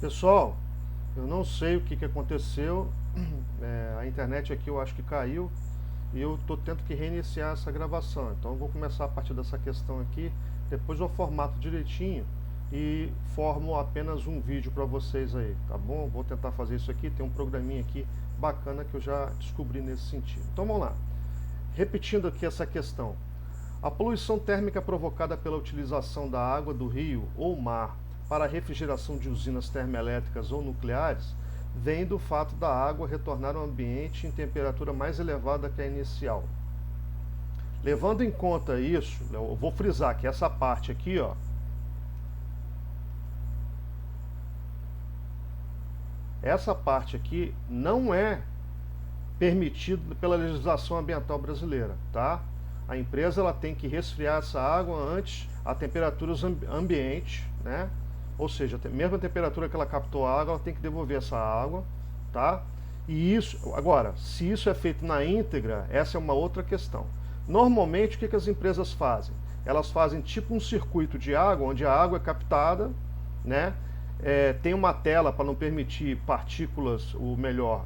Pessoal, eu não sei o que aconteceu, a internet aqui eu acho que caiu e eu estou tendo que reiniciar essa gravação. Então eu vou começar a partir dessa questão aqui, depois eu formato direitinho e formo apenas um vídeo para vocês aí, tá bom? Vou tentar fazer isso aqui, tem um programinha aqui bacana que eu já descobri nesse sentido. Então vamos lá. Repetindo aqui essa questão. A poluição térmica provocada pela utilização da água do rio ou mar para a refrigeração de usinas termoelétricas ou nucleares vem do fato da água retornar ao ambiente em temperatura mais elevada que a inicial. Levando em conta isso, eu vou frisar que essa parte aqui, ó, essa parte aqui não é permitido pela legislação ambiental brasileira, tá? A empresa ela tem que resfriar essa água antes a temperaturas ambiente, né? Ou seja, mesmo a temperatura que ela captou a água, ela tem que devolver essa água, tá? E isso, agora, se isso é feito na íntegra, essa é uma outra questão. Normalmente, o que as empresas fazem? Elas fazem tipo um circuito de água, onde a água é captada, né? Tem uma tela para não permitir partículas, ou melhor,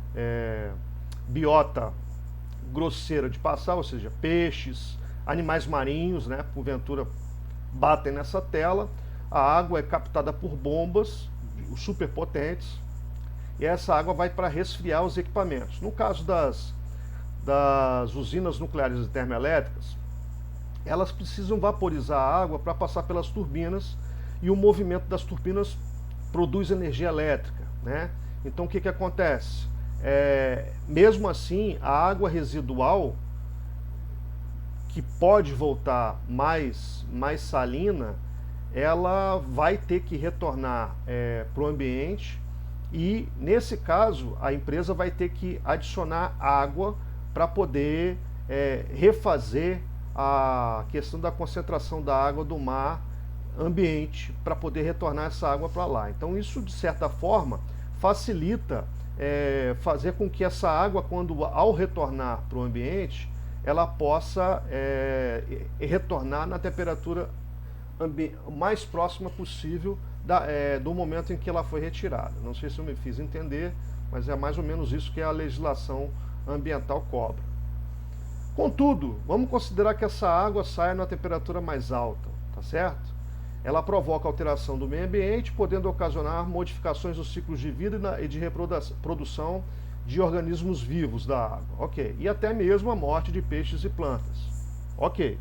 biota grosseira de passar, ou seja, peixes, animais marinhos, né, porventura batem nessa tela. A água é captada por bombas superpotentes e essa água vai para resfriar os equipamentos. No caso das usinas nucleares e termoelétricas, elas precisam vaporizar a água para passar pelas turbinas e o movimento das turbinas produz energia elétrica, né? Então o que acontece? Mesmo assim, a água residual, que pode voltar mais salina, ela vai ter que retornar para o ambiente e, nesse caso, a empresa vai ter que adicionar água para poder refazer a questão da concentração da água do mar ambiente, para poder retornar essa água para lá. Então isso, de certa forma, facilita fazer com que essa água, quando ao retornar para o ambiente, ela possa retornar na temperatura mais próxima possível do momento em que ela foi retirada. Não sei se eu me fiz entender, mas é mais ou menos isso que a legislação ambiental cobra. Contudo, vamos considerar que essa água saia na temperatura mais alta, tá certo? Ela provoca alteração do meio ambiente, podendo ocasionar modificações dos ciclos de vida e de reprodução de organismos vivos da água. Ok. E até mesmo a morte de peixes e plantas. Ok.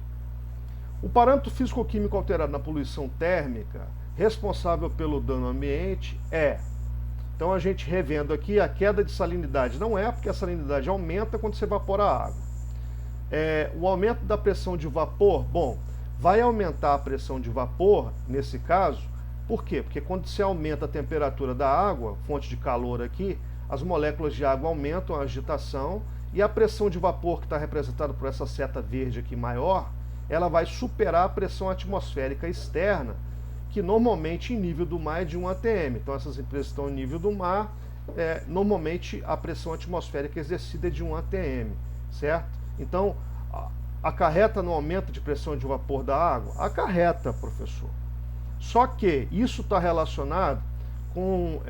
O parâmetro físico-químico alterado na poluição térmica, responsável pelo dano ao ambiente, é... Então a gente revendo aqui, a queda de salinidade não é, porque a salinidade aumenta quando se evapora a água. O aumento da pressão de vapor, bom, vai aumentar a pressão de vapor, nesse caso, por quê? Porque quando se aumenta a temperatura da água, fonte de calor aqui, as moléculas de água aumentam a agitação e a pressão de vapor, que está representada por essa seta verde aqui maior, ela vai superar a pressão atmosférica externa, que normalmente em nível do mar é de 1 atm. Então essas empresas estão em nível do mar, normalmente a pressão atmosférica exercida é de 1 atm, certo? Então, acarreta no aumento de pressão de vapor da água? Acarreta, professor. Só que isso está relacionado com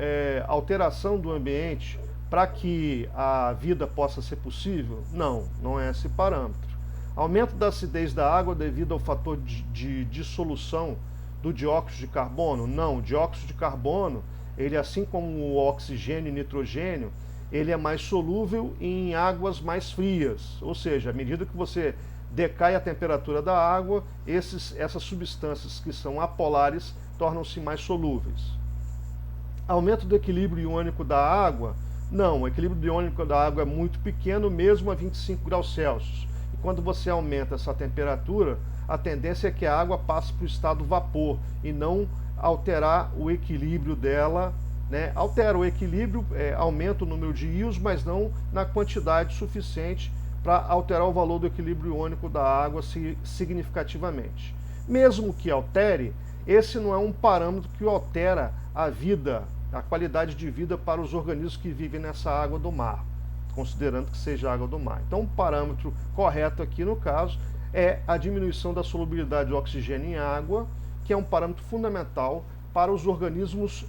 alteração do ambiente para que a vida possa ser possível? Não, não é esse parâmetro. Aumento da acidez da água devido ao fator de dissolução do dióxido de carbono? Não, o dióxido de carbono, ele assim como o oxigênio e nitrogênio, ele é mais solúvel em águas mais frias, ou seja, à medida que você decai a temperatura da água, essas substâncias que são apolares tornam-se mais solúveis. Aumento do equilíbrio iônico da água? Não, o equilíbrio iônico da água é muito pequeno, mesmo a 25 graus Celsius. E quando você aumenta essa temperatura, a tendência é que a água passe para o estado vapor e não alterar o equilíbrio dela, né? Altera o equilíbrio, aumenta o número de íons, mas não na quantidade suficiente para alterar o valor do equilíbrio iônico da água significativamente. Mesmo que altere, esse não é um parâmetro que altera a vida, a qualidade de vida para os organismos que vivem nessa água do mar, considerando que seja água do mar. Então, o parâmetro correto aqui no caso é a diminuição da solubilidade de oxigênio em água, que é um parâmetro fundamental para os organismos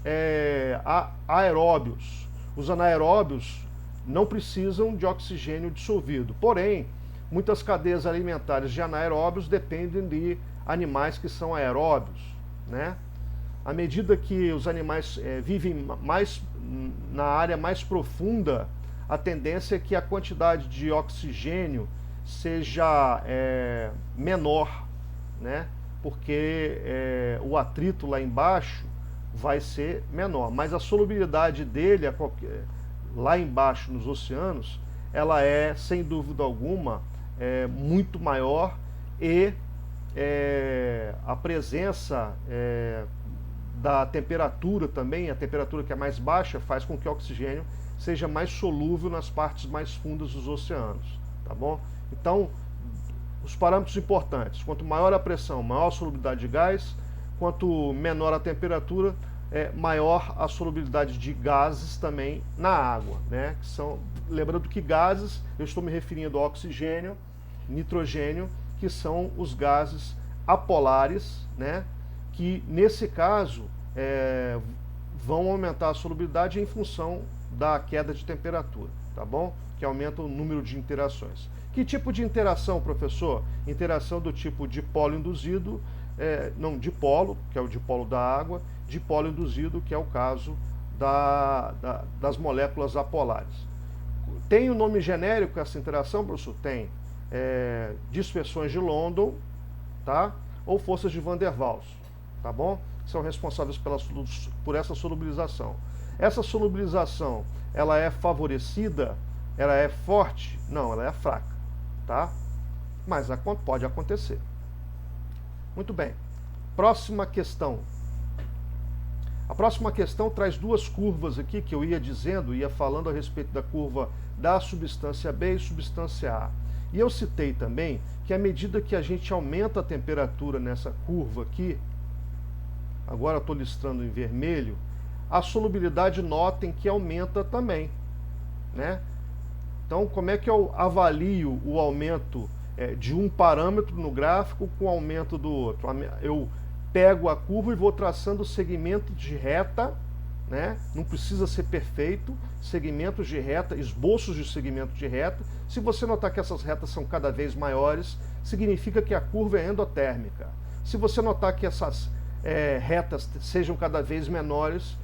aeróbios. Os anaeróbios não precisam de oxigênio dissolvido, porém, muitas cadeias alimentares de anaeróbios dependem de animais que são aeróbios, né? À medida que os animais vivem mais na área mais profunda, a tendência é que a quantidade de oxigênio seja menor, né? Porque o atrito lá embaixo vai ser menor, mas a solubilidade dele lá embaixo nos oceanos, ela é, sem dúvida alguma, muito maior, e a presença da temperatura também, a temperatura que é mais baixa, faz com que o oxigênio seja mais solúvel nas partes mais fundas dos oceanos, tá bom? Então, os parâmetros importantes: quanto maior a pressão, maior a solubilidade de gás; quanto menor a temperatura, maior a solubilidade de gases também na água, né? Lembrando que gases, eu estou me referindo ao oxigênio, nitrogênio, que são os gases apolares, né? Que nesse caso vão aumentar a solubilidade em função da queda de temperatura, tá bom? Que aumenta o número de interações. Que tipo de interação, professor? Interação do tipo dipolo induzido, não, dipolo, que é o dipolo da água; dipolo induzido, que é o caso das moléculas apolares. Tem um nome genérico essa interação, professor? Tem. Dispersões de London, tá? Ou forças de Van der Waals, tá bom? São responsáveis por essa solubilização. Essa solubilização, ela é favorecida? Ela é forte? Não, ela é fraca, tá? Mas pode acontecer. Muito bem. Próxima questão. A próxima questão traz duas curvas aqui que eu ia falando a respeito da curva da substância B e substância A. E eu citei também que à medida que a gente aumenta a temperatura nessa curva aqui, agora estou listando em vermelho, a solubilidade, notem que aumenta também, né? Então, como é que eu avalio o aumento de um parâmetro no gráfico com o aumento do outro? Eu pego a curva e vou traçando segmentos de reta, né? Não precisa ser perfeito, segmentos de reta, esboços de segmento de reta. Se você notar que essas retas são cada vez maiores, significa que a curva é endotérmica. Se você notar que essas retas sejam cada vez menores,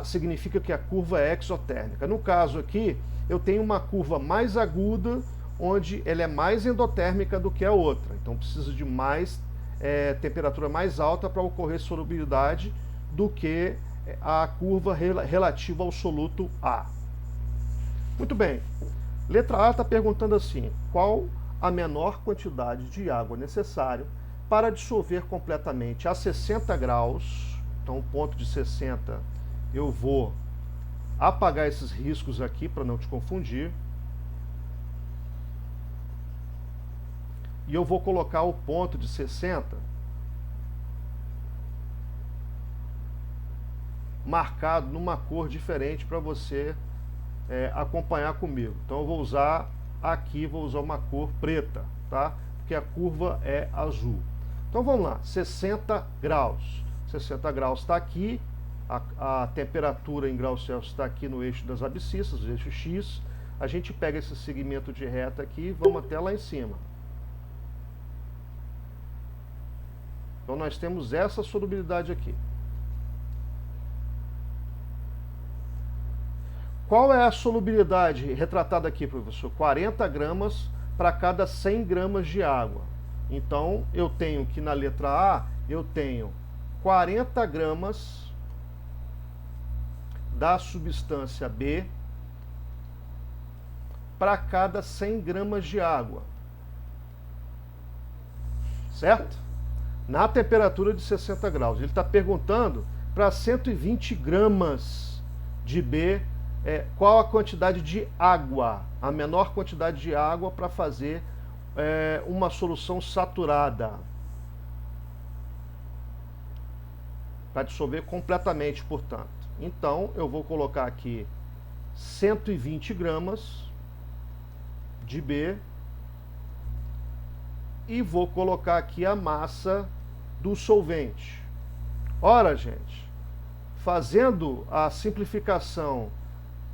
significa que a curva é exotérmica. No caso aqui, eu tenho uma curva mais aguda, onde ela é mais endotérmica do que a outra. Então precisa de mais temperatura mais alta para ocorrer solubilidade do que a curva relativa ao soluto A. Muito bem. Letra A está perguntando assim: qual a menor quantidade de água necessária para dissolver completamente a 60 graus? Então, o ponto de 60, eu vou apagar esses riscos aqui para não te confundir. E eu vou colocar o ponto de 60 marcado numa cor diferente para você acompanhar comigo. Então eu vou usar aqui, vou usar uma cor preta, tá? Porque a curva é azul. Então vamos lá, 60 graus. 60 graus está aqui, a temperatura em graus Celsius está aqui no eixo das abscissas, o eixo X. A gente pega esse segmento de reta aqui e vamos até lá em cima. Então nós temos essa solubilidade aqui. Qual é a solubilidade retratada aqui, professor? 40 gramas para cada 100 gramas de água. Então eu tenho que na letra A, eu tenho 40 gramas da substância B para cada 100 gramas de água. Certo? Na temperatura de 60 graus. Ele está perguntando para 120 gramas de B, qual a quantidade de água, a menor quantidade de água para fazer uma solução saturada. Para dissolver completamente, portanto. Então, eu vou colocar aqui 120 gramas de B e vou colocar aqui a massa do solvente. Ora, gente, fazendo a simplificação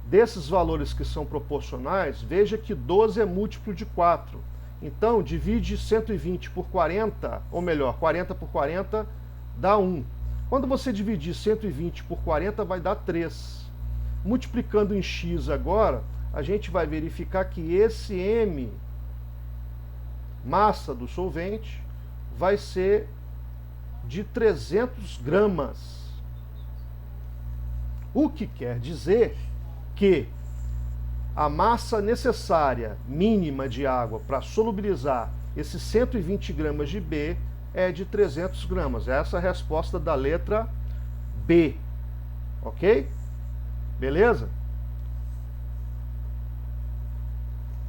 desses valores que são proporcionais, veja que 12 é múltiplo de 4. Então, divide 120 por 40, ou melhor, 40 por 40 dá 1. Quando você dividir 120 por 40, vai dar 3. Multiplicando em x agora, a gente vai verificar que esse M, massa do solvente, vai ser de 300 gramas. O que quer dizer que a massa necessária mínima de água para solubilizar esses 120 gramas de B é de 300 gramas. Essa é a resposta da letra B. Ok? Beleza?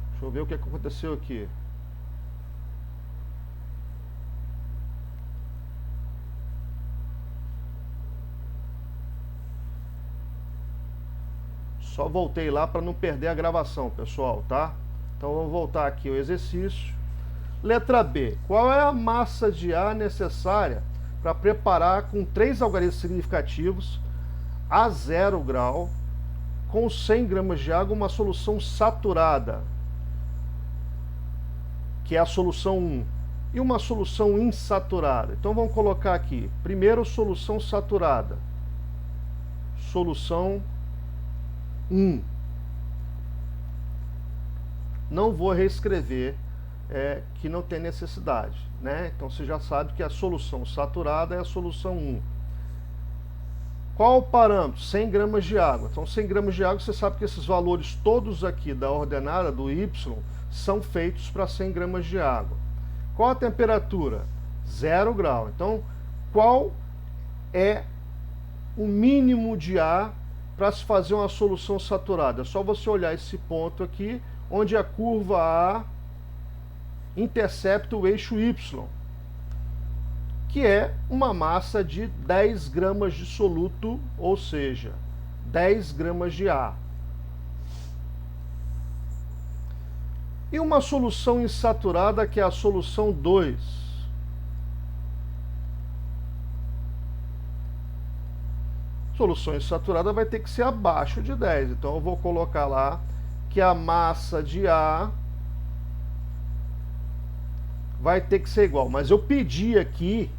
Deixa eu ver o que aconteceu aqui. Só voltei lá para não perder a gravação, pessoal, tá? Então vamos voltar aqui ao exercício. Letra B. Qual é a massa de ar necessária para preparar com 3 algarismos significativos a 0 grau com 100 gramas de água uma solução saturada, que é a solução 1, e uma solução insaturada? Então vamos colocar aqui, primeiro solução saturada, solução 1. Não vou reescrever, que não tem necessidade, né? Então você já sabe que a solução saturada é a solução 1. Qual o parâmetro? 100 gramas de água. Então 100 gramas de água, você sabe que esses valores todos aqui da ordenada do Y são feitos para 100 gramas de água. Qual a temperatura? 0 grau. Então qual é o mínimo de ar para se fazer uma solução saturada? É só você olhar esse ponto aqui, onde a curva A intercepta o eixo Y, que é uma massa de 10 gramas de soluto, ou seja, 10 gramas de ar. E uma solução insaturada, que é a solução 2. Solução insaturada vai ter que ser abaixo de 10. Então eu vou colocar lá que a massa de ar vai ter que ser igual. Mas eu pedi aqui,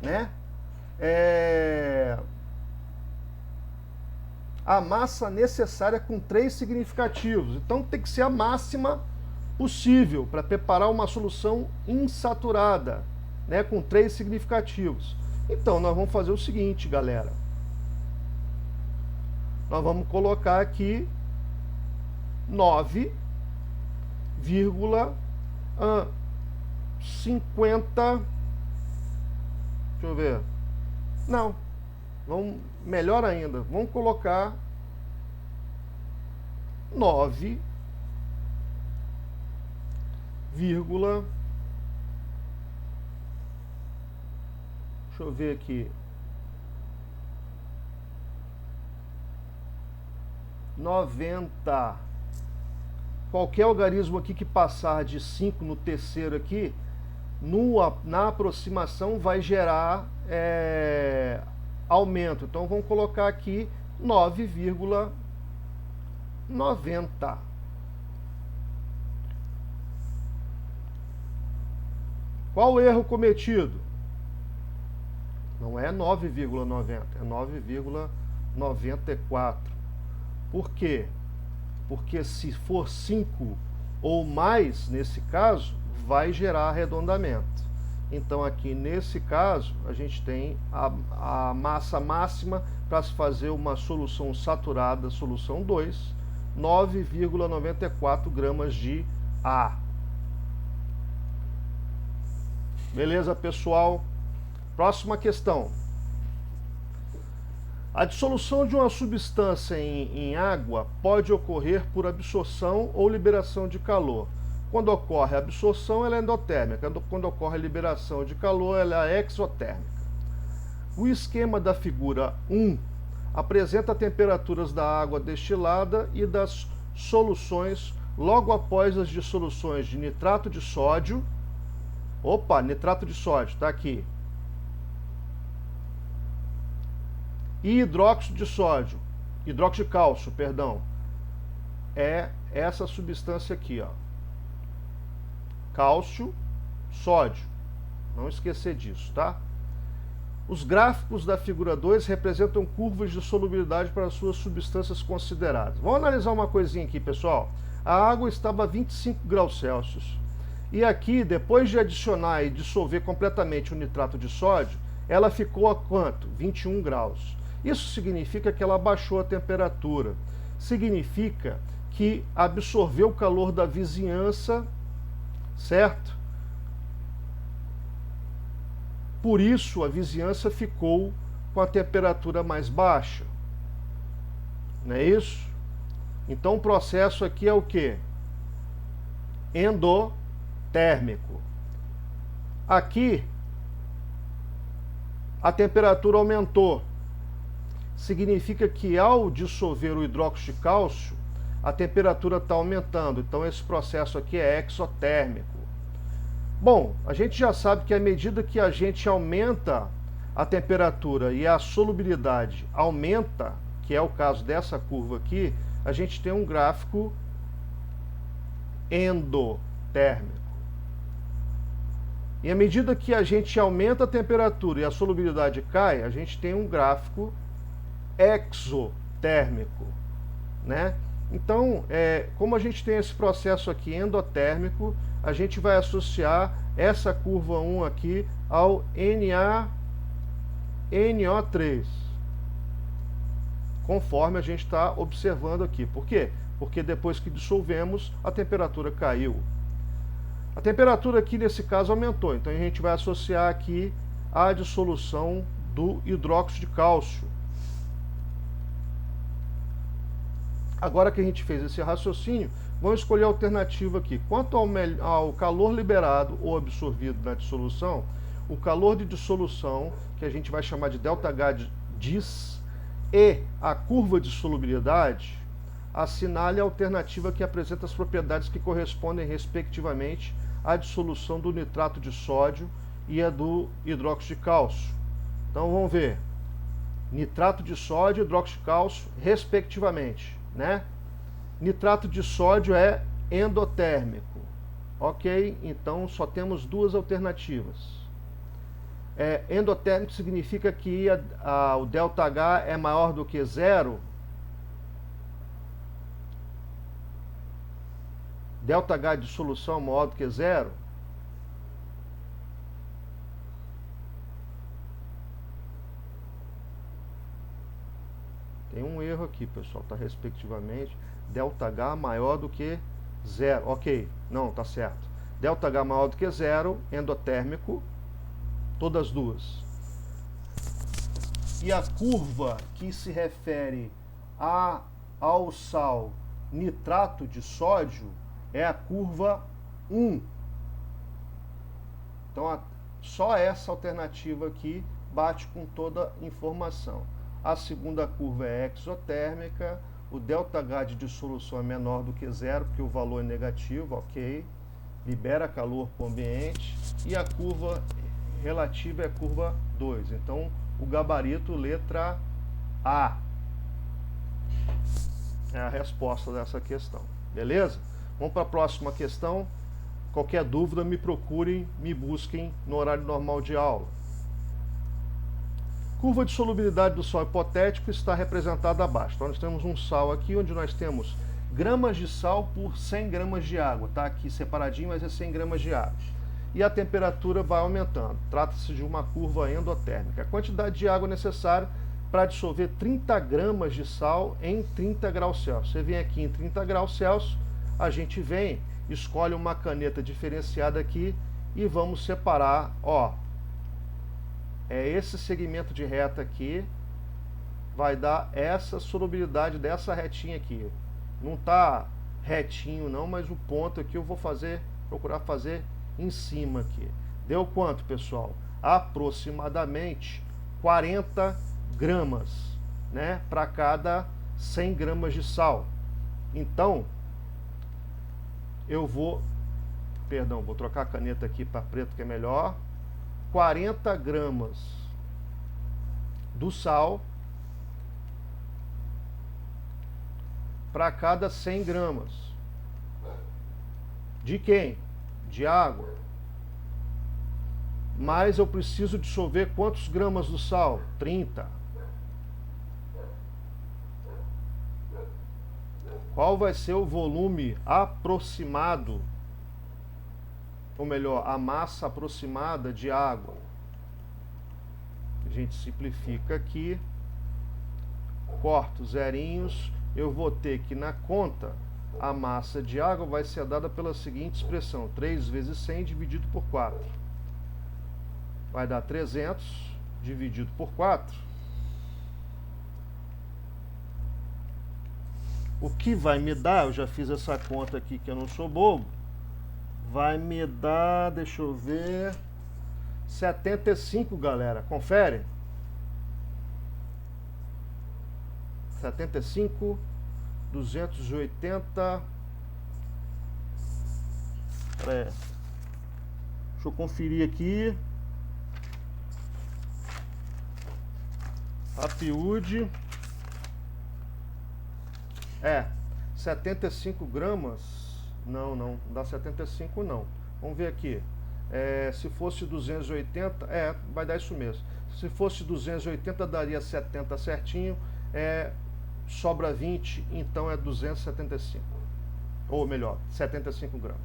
né, a massa necessária com 3 significativos. Então tem que ser a máxima possível para preparar uma solução insaturada, né, com 3 significativos. Então nós vamos fazer o seguinte, galera. Nós vamos colocar aqui 9,50. Deixa eu ver. Não. Vamos, melhor ainda. Vamos colocar 9, deixa eu ver aqui. 90. Qualquer algarismo aqui que passar de 5 no terceiro aqui, na aproximação vai gerar aumento. Então vamos colocar aqui 9,90. Qual o erro cometido? Não é 9,90, é 9,94. Por quê? Porque se for 5 ou mais, nesse caso, vai gerar arredondamento. Então aqui nesse caso, a gente tem a massa máxima para se fazer uma solução saturada, solução 2, 9,94 gramas de A. Beleza, pessoal? Próxima questão. A dissolução de uma substância em água pode ocorrer por absorção ou liberação de calor. Quando ocorre a absorção, ela é endotérmica. Quando ocorre a liberação de calor, ela é exotérmica. O esquema da figura 1 apresenta temperaturas da água destilada e das soluções logo após as dissoluções de nitrato de sódio. Nitrato de sódio, está aqui. E hidróxido de sódio, hidróxido de cálcio, perdão, é essa substância aqui, ó. Cálcio, sódio. Não esquecer disso, tá? Os gráficos da figura 2 representam curvas de solubilidade para as suas substâncias consideradas. Vamos analisar uma coisinha aqui, pessoal. A água estava a 25 graus Celsius. E aqui, depois de adicionar e dissolver completamente o nitrato de sódio, ela ficou a quanto? 21 graus. Isso significa que ela baixou a temperatura. Significa que absorveu o calor da vizinhança, certo? Por isso, a vizinhança ficou com a temperatura mais baixa. Não é isso? Então, o processo aqui é o quê? Endotérmico. Aqui, a temperatura aumentou. Significa que, ao dissolver o hidróxido de cálcio, a temperatura está aumentando. Então, esse processo aqui é exotérmico. Bom, a gente já sabe que à medida que a gente aumenta a temperatura e a solubilidade aumenta, que é o caso dessa curva aqui, a gente tem um gráfico endotérmico. E à medida que a gente aumenta a temperatura e a solubilidade cai, a gente tem um gráfico exotérmico, né? Então, como a gente tem esse processo aqui endotérmico, a gente vai associar essa curva 1 aqui ao NaNO3, conforme a gente está observando aqui. Por quê? Porque depois que dissolvemos, a temperatura caiu. A temperatura aqui, nesse caso, aumentou. Então, a gente vai associar aqui a dissolução do hidróxido de cálcio. Agora que a gente fez esse raciocínio, vamos escolher a alternativa aqui. Quanto ao calor liberado ou absorvido na dissolução, o calor de dissolução, que a gente vai chamar de ΔH dis, e a curva de solubilidade, assinale a alternativa que apresenta as propriedades que correspondem, respectivamente, à dissolução do nitrato de sódio e a do hidróxido de cálcio. Então, vamos ver. Nitrato de sódio e hidróxido de cálcio, respectivamente, né? Nitrato de sódio é endotérmico. Ok? Então, só temos duas alternativas. Endotérmico significa que o ΔH é maior do que zero. ΔH de dissolução maior do que zero. Tem um erro aqui, pessoal, tá? Respectivamente, ΔH maior do que zero. Ok, não, tá certo. ΔH maior do que zero, endotérmico, todas duas. E a curva que se refere ao sal nitrato de sódio é a curva 1. Então, só essa alternativa aqui bate com toda a informação. A segunda curva é exotérmica, o ΔH de dissolução é menor do que zero, porque o valor é negativo, ok? Libera calor para o ambiente. E a curva relativa é a curva 2. Então, o gabarito letra A é a resposta dessa questão. Beleza? Vamos para a próxima questão. Qualquer dúvida, me procurem, me busquem no horário normal de aula. Curva de solubilidade do sal hipotético está representada abaixo. Então, nós temos um sal aqui, onde nós temos gramas de sal por 100 gramas de água. Está aqui separadinho, mas é 100 gramas de água. E a temperatura vai aumentando. Trata-se de uma curva endotérmica. A quantidade de água necessária para dissolver 30 gramas de sal em 30 graus Celsius. Você vem aqui em 30 graus Celsius, a gente vem, escolhe uma caneta diferenciada aqui e vamos separar, ó. Esse segmento de reta aqui vai dar essa solubilidade dessa retinha aqui. Não está retinho não, mas o ponto aqui eu vou procurar fazer em cima aqui. Deu quanto, pessoal? Aproximadamente 40 gramas, né? Para cada 100 gramas de sal. Então, vou trocar a caneta aqui para preto que é melhor. 40 gramas do sal para cada 100 gramas. De quem? De água. Mas eu preciso dissolver quantos gramas do sal? 30. Qual vai ser o volume aproximado, ou melhor, a massa aproximada de água? A gente simplifica aqui, corta os zerinhos, eu vou ter que na conta, a massa de água vai ser dada pela seguinte expressão, 3 vezes 100 dividido por 4. Vai dar 300 dividido por 4. O que vai me dar, eu já fiz essa conta aqui que eu não sou bobo, vai me dar, deixa eu ver, 75, galera, confere. 75, 280, deixa eu conferir aqui, a piúde, 75 gramas, não dá 75 não, vamos ver aqui, se fosse 280, vai dar isso mesmo, se fosse 280 daria 70 certinho, sobra 20, então é 275, ou melhor, 75 gramas.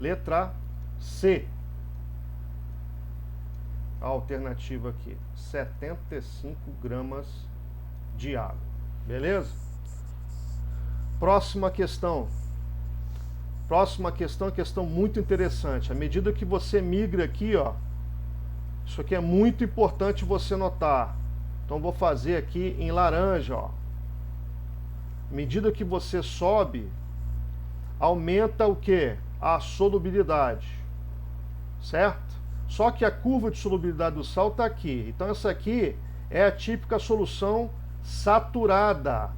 Letra C, a alternativa aqui, 75 gramas de água, beleza? Próxima questão é questão muito interessante. À medida que você migra aqui, ó, isso aqui é muito importante você notar. Então vou fazer aqui em laranja, ó. À medida que você sobe, aumenta o quê? A solubilidade, certo? Só que a curva de solubilidade do sal está aqui. Então essa aqui é a típica solução saturada.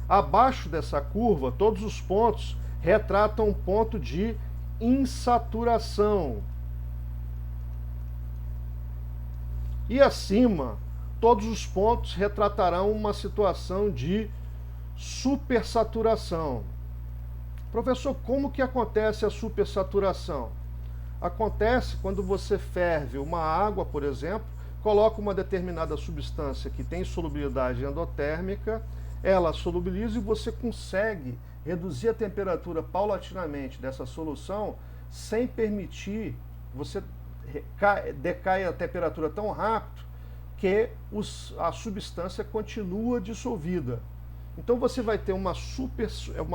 Abaixo dessa curva, todos os pontos retratam um ponto de insaturação. E acima, todos os pontos retratarão uma situação de supersaturação. Professor, como que acontece a supersaturação? Acontece quando você ferve uma água, por exemplo, coloca uma determinada substância que tem solubilidade endotérmica, ela solubiliza e você consegue reduzir a temperatura paulatinamente dessa solução sem permitir, você decai a temperatura tão rápido que a substância continua dissolvida. Então você vai ter uma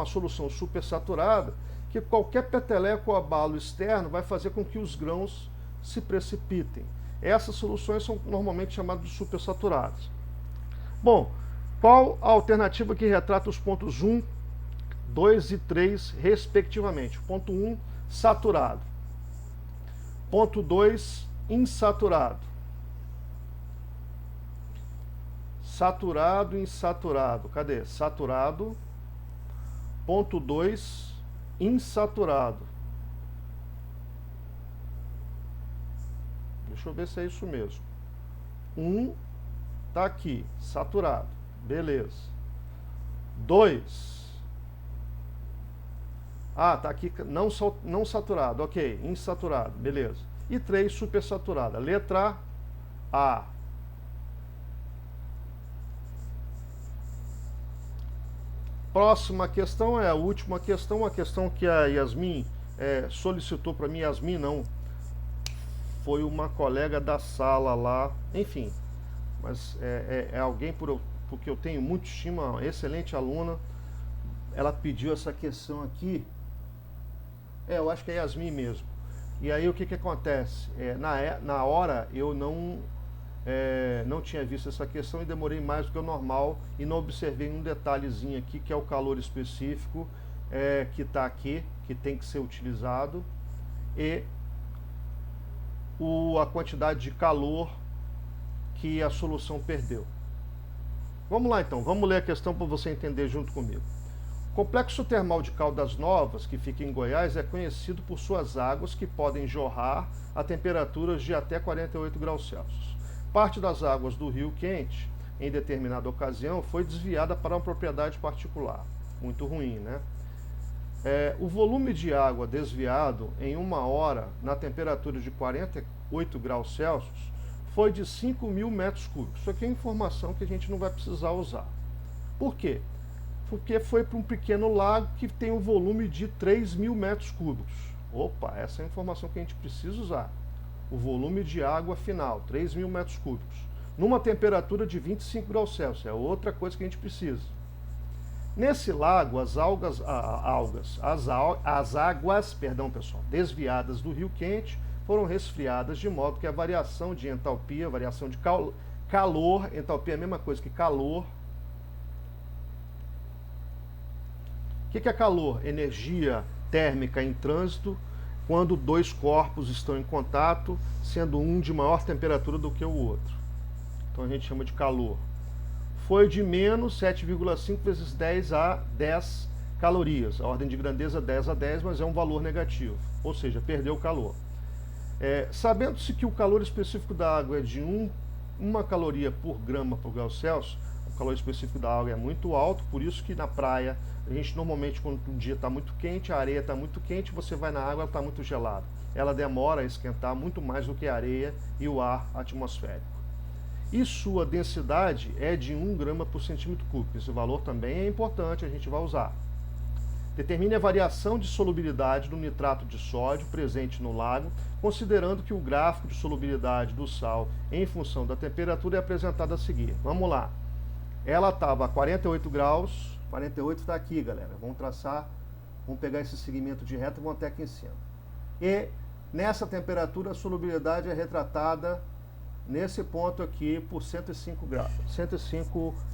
solução supersaturada que qualquer peteleco ou abalo externo vai fazer com que os grãos se precipitem. Essas soluções são normalmente chamadas de supersaturadas. Bom, qual a alternativa que retrata os pontos 1, 2 e 3, respectivamente? Ponto 1, saturado. Ponto 2, insaturado. Saturado, insaturado. Cadê? Saturado. Ponto 2, insaturado. Deixa eu ver se é isso mesmo. 1 tá aqui, saturado. Beleza. 2. Tá aqui não saturado, ok. Insaturado, beleza. E 3, supersaturada. Letra A. Próxima questão é a última questão, a questão que a Yasmin solicitou para mim. Yasmin não, foi uma colega da sala lá, enfim, mas é alguém porque eu tenho muita estima, uma excelente aluna. Ela pediu essa questão aqui, eu acho que é Yasmin mesmo. E aí o que acontece? Na hora eu não tinha visto essa questão e demorei mais do que o normal e não observei um detalhezinho aqui, que é o calor específico que está aqui, que tem que ser utilizado, e a quantidade de calor que a solução perdeu. Vamos lá então, vamos ler a questão para você entender junto comigo. O Complexo Termal de Caldas Novas, que fica em Goiás, é conhecido por suas águas que podem jorrar a temperaturas de até 48 graus Celsius. Parte das águas do Rio Quente em determinada ocasião, foi desviada para uma propriedade particular. Muito ruim, né? O volume de água desviado em 1 hora, na temperatura de 48 graus Celsius, foi de 5.000 metros cúbicos. Isso aqui é informação que a gente não vai precisar usar. Por quê? Porque foi para um pequeno lago que tem um volume de 3.000 metros cúbicos. Opa, essa é a informação que a gente precisa usar. O volume de água final, 3.000 metros cúbicos. Numa temperatura de 25 graus Celsius, é outra coisa que a gente precisa. Nesse lago, as águas, desviadas do rio quente, foram resfriadas de modo que a variação de entalpia, variação de calor, entalpia é a mesma coisa que calor. O que é calor? Energia térmica em trânsito quando dois corpos estão em contato, sendo um de maior temperatura do que o outro. Então a gente chama de calor. Foi de menos 7,5 vezes 10 a 10 calorias. A ordem de grandeza 10 a 10, mas é um valor negativo. Ou seja, perdeu o calor. Sabendo-se que o calor específico da água é de 1 caloria por grama por grau Celsius, o calor específico da água é muito alto, por isso que na praia, a gente normalmente, quando o dia está muito quente, a areia está muito quente, você vai na água, ela está muito gelada. Ela demora a esquentar muito mais do que a areia e o ar atmosférico. E sua densidade é de 1 grama por centímetro cúbico. Esse valor também é importante, a gente vai usar. Determine a variação de solubilidade do nitrato de sódio presente no lago, considerando que o gráfico de solubilidade do sal em função da temperatura é apresentado a seguir. Vamos lá. Ela estava a 48 graus, 48 está aqui, galera. Vamos traçar, vamos pegar esse segmento de reta e vamos até aqui em cima. E nessa temperatura a solubilidade é retratada nesse ponto aqui por 105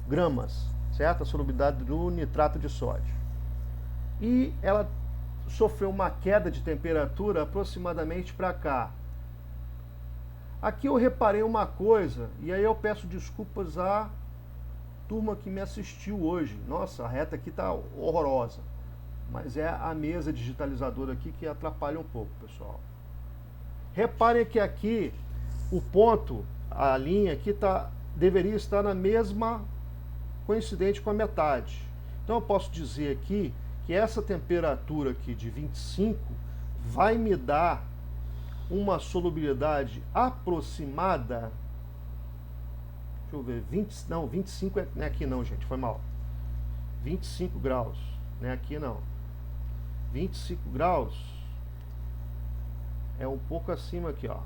gramas, certo? A solubilidade do nitrato de sódio. E ela sofreu uma queda de temperatura aproximadamente para cá. Aqui eu reparei uma coisa, e aí eu peço desculpas à turma que me assistiu hoje. Nossa, a reta aqui está horrorosa. Mas é a mesa digitalizadora aqui que atrapalha um pouco, pessoal. Reparem que aqui o ponto, a linha aqui deveria estar na mesma, coincidente com a metade. Então eu posso dizer aqui que essa temperatura aqui de 25 vai me dar uma solubilidade aproximada. Deixa eu ver, 25 não é aqui não, gente, foi mal. 25 graus, não é aqui não. 25 graus é um pouco acima aqui, ó.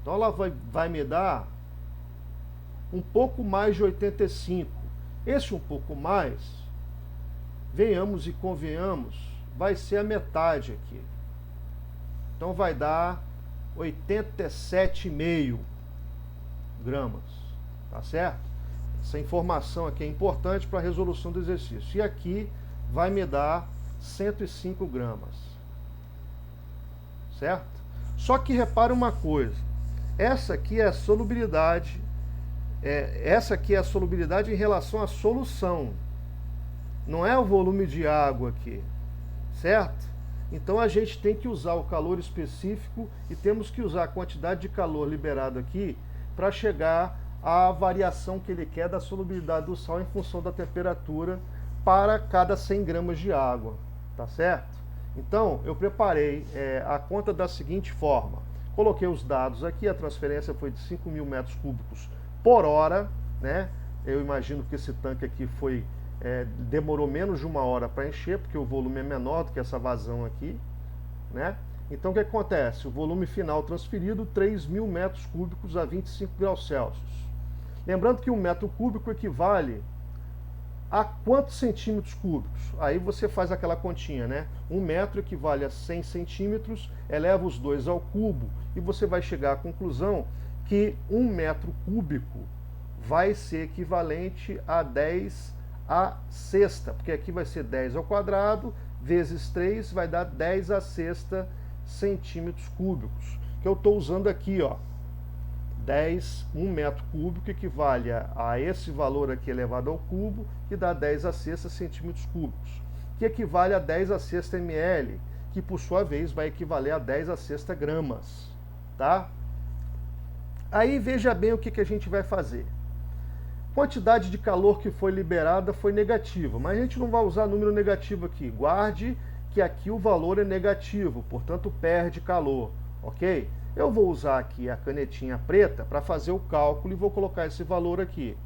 Então ela vai me dar um pouco mais de 85. Esse um pouco mais, venhamos e convenhamos, vai ser a metade aqui. Então vai dar 87,5 gramas, tá certo? Essa informação aqui é importante para a resolução do exercício. E aqui vai me dar 105 gramas, certo? Só que repare uma coisa, essa aqui é a solubilidade, em relação à solução, não é o volume de água aqui, certo? Então a gente tem que usar o calor específico e temos que usar a quantidade de calor liberado aqui para chegar à variação que ele quer da solubilidade do sal em função da temperatura para cada 100 gramas de água, tá certo? Então eu preparei a conta da seguinte forma. Coloquei os dados aqui, a transferência foi de 5.000 metros cúbicos por hora, né? Eu imagino que esse tanque aqui demorou menos de 1 hora para encher, porque o volume é menor do que essa vazão aqui, né? Então o que acontece? O volume final transferido, 3.000 metros cúbicos a 25 graus Celsius. Lembrando que 1 metro cúbico equivale a quantos centímetros cúbicos? Aí você faz aquela continha, né? 1 metro equivale a 100 centímetros, eleva os dois ao cubo e você vai chegar à conclusão que 1 metro cúbico vai ser equivalente a 10 a sexta, porque aqui vai ser 10 ao quadrado vezes 3 vai dar 10 a sexta centímetros cúbicos, que eu estou usando aqui, ó. 1 metro cúbico equivale a esse valor aqui elevado ao cubo, que dá 10 a sexta centímetros cúbicos, que equivale a 10 a sexta ml, que por sua vez vai equivaler a 10 a sexta gramas, tá? Aí veja bem o que a gente vai fazer. Quantidade de calor que foi liberada foi negativa, mas a gente não vai usar número negativo aqui. Guarde que aqui o valor é negativo, portanto perde calor, ok? Eu vou usar aqui a canetinha preta para fazer o cálculo e vou colocar esse valor aqui.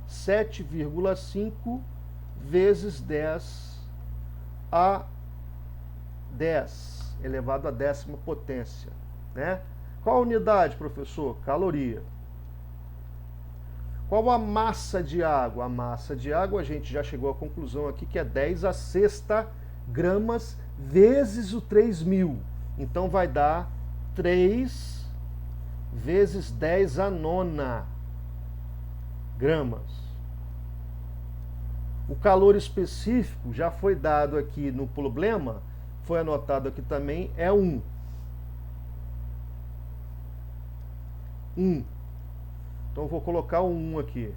7,5 vezes 10 a 10 elevado à 10ª potência, né? Qual a unidade, professor? Caloria. Qual a massa de água? A massa de água, a gente já chegou à conclusão aqui que é 10 a sexta gramas vezes o 3.000. Então vai dar 3 vezes 10 a nona gramas. O calor específico já foi dado aqui no problema, foi anotado aqui também, é 1. 1. Então eu vou colocar o 1 aqui.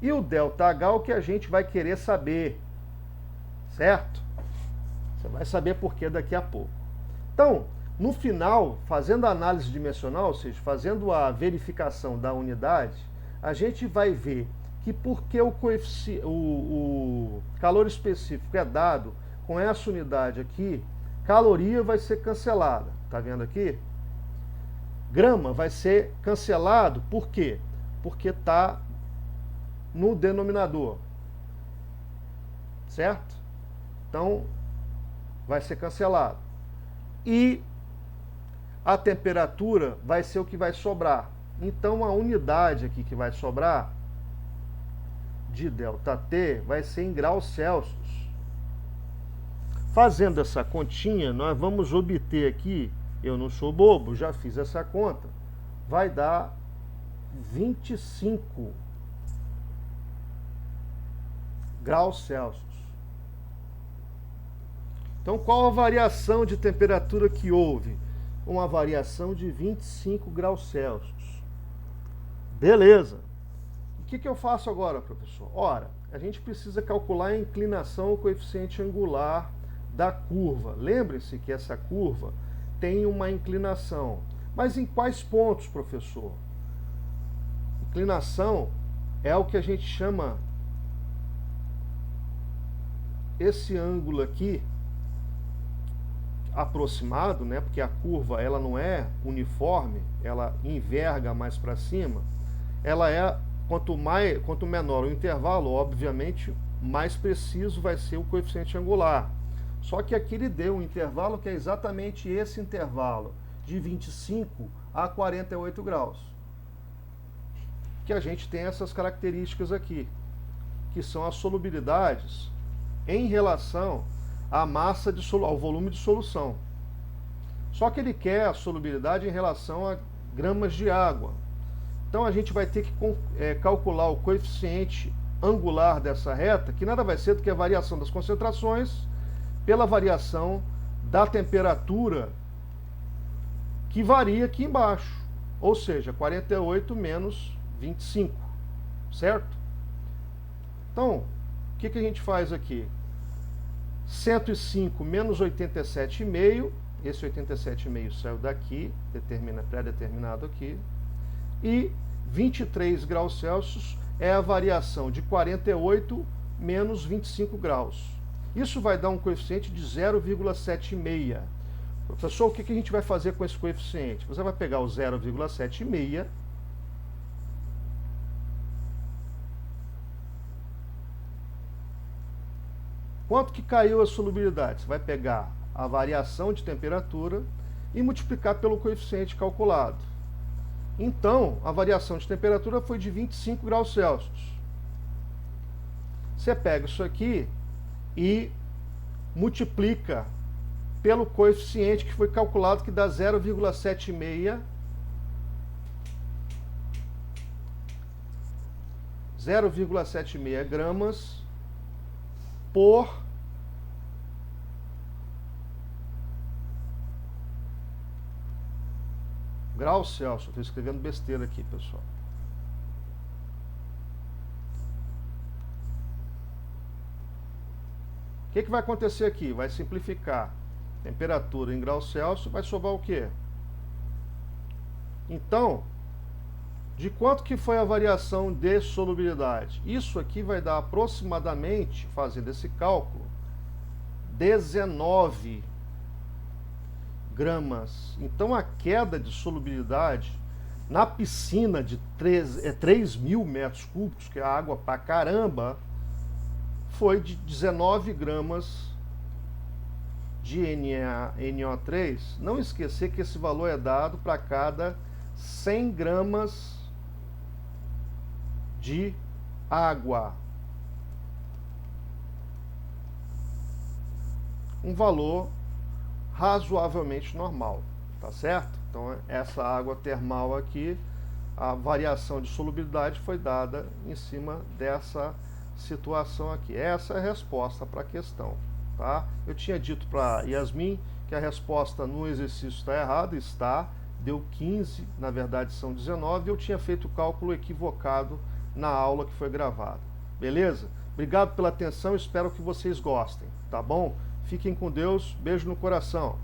E o ΔH é o que a gente vai querer saber, certo? Você vai saber por que daqui a pouco. Então, no final, fazendo a análise dimensional, ou seja, fazendo a verificação da unidade, a gente vai ver que porque o calor específico é dado com essa unidade aqui, caloria vai ser cancelada. Tá vendo aqui? Grama vai ser cancelado, por quê? Porque está no denominador, certo? Então, vai ser cancelado. E a temperatura vai ser o que vai sobrar. Então, a unidade aqui que vai sobrar de ΔT vai ser em graus Celsius. Fazendo essa continha, nós vamos obter aqui, eu não sou bobo, já fiz essa conta, vai dar 25 graus Celsius. Então, qual a variação de temperatura que houve? Uma variação de 25 graus Celsius. Beleza. O que eu faço agora, professor? Ora, a gente precisa calcular a inclinação, o coeficiente angular da curva. Lembre-se que essa curva tem uma inclinação. Mas em quais pontos, professor? Inclinação é o que a gente chama esse ângulo aqui aproximado, né? Porque a curva ela não é uniforme, ela enverga mais para cima. Ela é quanto menor o intervalo, obviamente, mais preciso vai ser o coeficiente angular. Só que aqui ele deu um intervalo que é exatamente esse intervalo, de 25 a 48 graus. Que a gente tem essas características aqui, que são as solubilidades em relação à massa ao volume de solução. Só que ele quer a solubilidade em relação a gramas de água. Então a gente vai ter que calcular o coeficiente angular dessa reta, que nada vai ser do que a variação das concentrações pela variação da temperatura que varia aqui embaixo, ou seja, 48 menos 25, certo? Então, o que a gente faz aqui? 105 menos 87,5, esse 87,5 saiu daqui, pré-determinado aqui, e 23 graus Celsius é a variação de 48 menos 25 graus. Isso vai dar um coeficiente de 0,76. Professor, o que a gente vai fazer com esse coeficiente? Você vai pegar o 0,76 quanto que caiu a solubilidade? Você vai pegar a variação de temperatura e multiplicar pelo coeficiente calculado. Então, a variação de temperatura foi de 25 graus Celsius. Você pega isso aqui e multiplica pelo coeficiente que foi calculado, que dá 0,76. 0,76 gramas por graus Celsius. Estou escrevendo besteira aqui, pessoal. O que vai acontecer aqui? Vai simplificar. Temperatura em graus Celsius, vai sobrar o quê? Então, de quanto que foi a variação de solubilidade? Isso aqui vai dar aproximadamente, fazendo esse cálculo, 19 gramas. Então a queda de solubilidade na piscina de 3.000 metros cúbicos, que é água pra caramba, foi de 19 gramas de NO3. Não esquecer que esse valor é dado para cada 100 gramas de água. Um valor razoavelmente normal, tá certo? Então essa água termal aqui, a variação de solubilidade foi dada em cima dessa situação aqui. Essa é a resposta para a questão, tá? Eu tinha dito para Yasmin que a resposta no exercício está errada, deu 15, na verdade são 19, eu tinha feito o cálculo equivocado na aula que foi gravada. Beleza? Obrigado pela atenção, espero que vocês gostem, tá bom? Fiquem com Deus, beijo no coração.